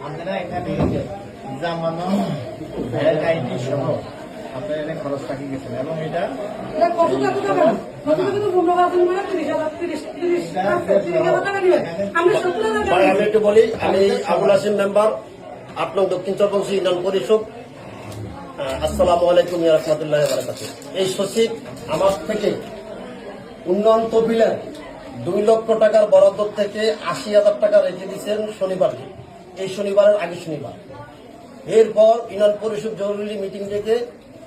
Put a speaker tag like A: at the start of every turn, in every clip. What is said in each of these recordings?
A: আপনারা এখানে জামানো আইডি সহ আপনারা এখানে খরচ রাখি গেছেন এবং এটা
B: আমি একটু বলি, আমি আবুল হাসিম মেম্বার ৮ নং দক্ষিণ চরপংশী ইউনিয়ন পরিষদ। আসসালামু আলাইকুম ওয়া রাহমাতুল্লাহি ওয়া বারাকাতুহু। এই সচিব আমার থেকে উন্নয়ন তহবিলের ২ লক্ষ টাকার বরাদ্দ থেকে ৮০,০০০ টাকা রেখে দিয়েছেন শনিবার, এই শনিবারের আগে শনিবার। এরপর ইউনিয়ন পরিষদ জরুরি মিটিং থেকে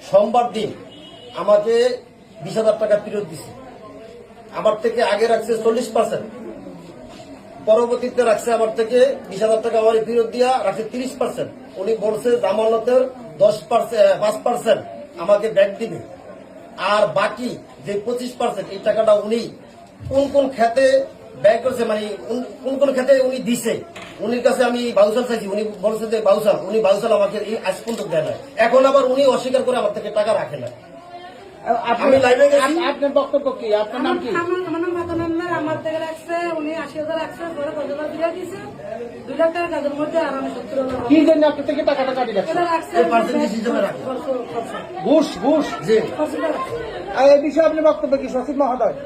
B: সোমবার দিন আমাকে ২০,০০০ টাকা ফেরত দিছে। আমার থেকে আগে রাখছে ৪০%, পরবর্তীতে রাখছে আমার থেকে ২০,০০০ টাকা আমার ফেরত দিয়া রাখছে ৩০%। উনি বলছে জামানতের ৫% আমাকে ব্যাক দিবে, আর বাকি যে 25% এই টাকাটা উনি কোন কোন খাতে ব্যয় করছে, মানে কোন কোন খাতে উনি দিছে, উনির কাছে আমি বাউসাল চাইছি, উনি বলছে যে বাউসাল, উনি বাউসাল আমাকে আজ পর্যন্ত দেয় না। এখন আবার উনি অস্বীকার করে আমার থেকে টাকা রাখে না।
C: আমি লাইভে গেছি। আপনার বক্তব্য কি? আপনার নাম কি?
D: আমার নাম মাতানান্নার। আমার থেকে রাখছে উনি ৮০,০০০ রাখছে, পরে ৫,০০০ দিয়ে দিয়েছে। ২ লাখ টাকা কাজের মধ্যে আর আমি ৭০,০০০
C: কি জন্য আপনার থেকে টাকাটা কাটি রাখছে? ঘুষ ঘুষ। এই বিষয়ে আপনি বক্তব্য কি সচিব মহোদয়?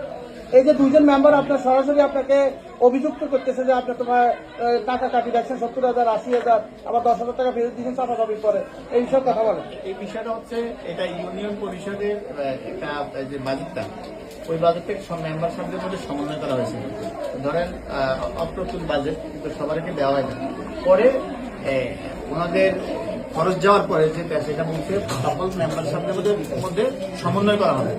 C: এই যে ২জন মেম্বার আপনার সরাসরি আপনাকে অভিযুক্ত করতেছে যে আপনি তোমার টাকা কাটি রাখছেন ৭০,০০০, ৮০,০০০, আবার 10,০০০ টাকা ফেরত দিয়েছেন চাপাচাপির পরে, এই বিষয়ে কথা বলেন।
A: এই বিষয়টা হচ্ছে এটা ইউনিয়ন পরিষদের একটা যে বাজেটটা, ওই বাজেট থেকে সব মেম্বার সাহেবদের মধ্যে সমন্বয় করা হয়েছে। ধরেন অপ্রতুল বাজেট কিন্তু সবাইকে দেওয়া হয় না, পরে ওনাদের খরচ যাওয়ার পরে যেটা সেটা বলছে সকল মেম্বার সাহেবদের মধ্যে সমন্বয় করা হবে।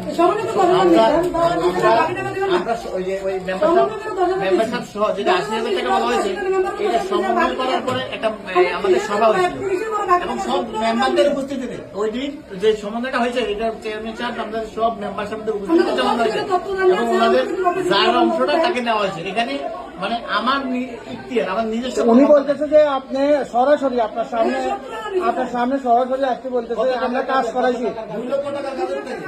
A: আমরা ওই মেম্বার সাহেব সহ যেটা ৮০,০০০ টাকা বলা হয়েছে, এটা সমন্বয় করার পরে একটা আমাদের সভা হয়েছিল এবং সব মেম্বারদের উপস্থিতিতে ওই দিন যে সমন্বয়টা হয়েছে, এটা চেয়ারম্যান সাহেব আমাদের সব মেম্বার সাহেবদের উপস্থিতিতে জমা হয়েছে এবং ওনাদের যার অংশটা তাকে নেওয়া হয়েছে। এখানে মানে আমার ইখতিয়ার, আমার নিজস্ব।
C: উনি বলতেছে যে আপনি সরাসরি আপনার সামনে সরাসরি আসতে বলতেছে আমরা কাজ করাইছি।
B: ২ লক্ষ টাকার কাজের থেকে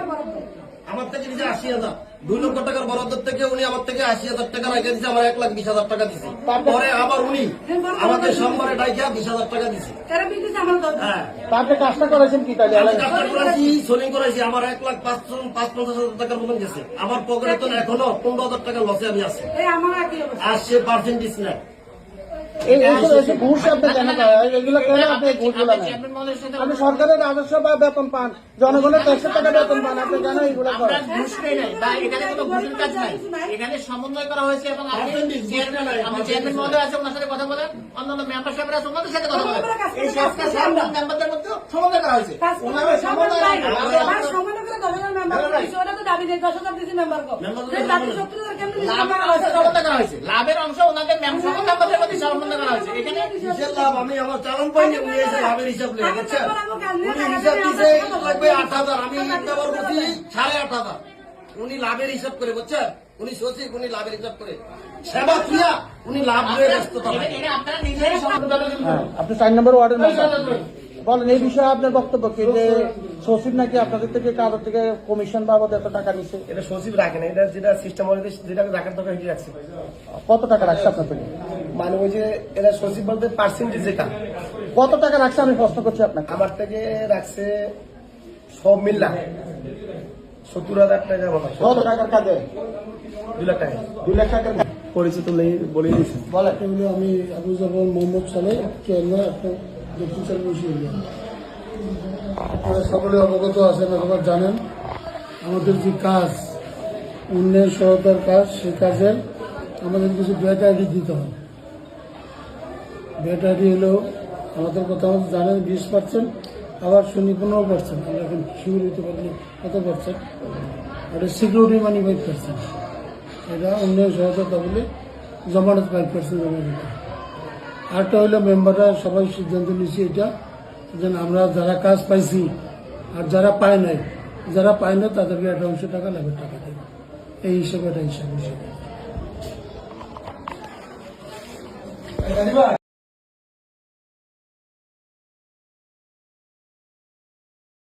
B: আমার থেকে দিয়েছে ৮০,০০০। ২ লক্ষ টাকার বরাদ্দ থেকে উনি আমার থেকে ৮০,০০০ টাকা রেখে দিয়েছে, আমার ১,২০,০০০ টাকা দিচ্ছে। পরে আবার উনি আমাদের সোমবারে ডাইকা ২০,০০০ টাকা দিচ্ছে। হ্যাঁ,
C: তারপরে কাজটা করেছেন কি তাহলে?
B: আমি কাজটা করেছি, সোলিং করেছি, আমার ১,৫৫,০০০ টাকার মতন গেছে। আমার পকেটে তো এখনো ১৫,০০০ টাকা লসে আমি আছি, আর সে পার্সেন্টেজ নেয়।
C: ঘুষ আপনি কেন এগুলো কেন আপনি ঘুষ গুলো নেন? আপনি সরকারের রাজস্ব বা বেতন পান, জনগণের ট্যাক্সের টাকা বেতন পান, আপনি কেন এইগুলো করেন?
A: ঘুষ নেই নাই বা এখানে কোনো ঘুষের কাজ নাই, এখানে সমন্বয় করা হয়েছে এবং চেয়ারম্যান মহোদয় আছে, ওনার সাথে কথা বলেন, অন্যান্য মেম্বার সাহেবরা আছে ওনাদের সাথে কথা বলেন। এই সবটা সব মেম্বারদের মধ্যে সমন্বয় করা হয়েছে। সমন্বয় করা হয়েছে, লাভের অংশ ওনাদের মেম্বারদের মধ্যে সমন্বয় করা হয়েছে। এখানে
B: লাভ আমি আমার চালান পাইনি, উনি এসে লাভের হিসাব নিয়ে বুঝছেন, উনি হিসাব দিয়েছে লাগবে ৮,০০০, আমি ব্যবহার করছি ৮,৫০০। উনি লাভের হিসাব করে, বুঝছেন, উনি সচিব, উনি লাভের হিসাব করে সেবা ক্রিয়া, উনি লাভ নিয়ে ব্যস্ত থাকেন।
A: আপনারা নিজেরাই
C: আপনি ৪ নম্বর ওয়ার্ডের মেম্বার, বলেন এই বিষয়ে আপনার বক্তব্য কি? যে সচিব নাকি আপনাদের থেকে কারোর থেকে কমিশন বাবদ এত টাকা নিচ্ছে?
E: এটা সচিব রাখে না, এটা যেটা সিস্টেম হয়েছে যেটা রাখার দরকার সেটা রাখছে।
C: কত টাকা রাখছে আপনার থেকে?
E: মানে ওই যে এরা সচিব বলতে পার্সেন্টেজ যেটা,
C: কত টাকা রাখছে আমি প্রশ্ন করছি আপনাকে।
E: আমার থেকে রাখছে সব মিল্লা ৭০,০০০ টাকা মতো।
C: কত টাকার কাজে?
E: ২ লাখ টাকা।
C: ২ লাখ টাকার কাজ।
E: পরিচিত বলে দিয়েছি।
C: বলে
F: আমি আবু জাফর মোহাম্মদ সালেহ, চেয়ারম্যান দক্ষিণ চরপংশী ইউনিয়ন। আপনারা সকলে অবগত আছেন, আপনারা জানেন আমাদের যে কাজ উন্নয়ন সহায়তার কাজ, সেই কাজে আমাদের কিছু ব্যাট আইডি দিতে হবে। ব্যাট আইডি হলো আমাদের কথা জানেন 20%, আবার শুনি 15%। আমরা এখন শিবির হইতে পারিনি কত পার্সেন্ট, এটা সিকিউরিটি মানি 5%। এটা উন্নয়ন সহায়তা বলে জমানত 5% জমা দিতে। আরেকটা হইলো মেম্বাররা সবাই সিদ্ধান্ত নিয়েছি এটা, যেন আমরা যারা কাজ পাইছি আর যারা পায় নাই, যারা পায় না তাদেরকে একটা অংশ টাকা লাভের টাকা দেবে, এই হিসেবে একটা হিসাব হিসেবে।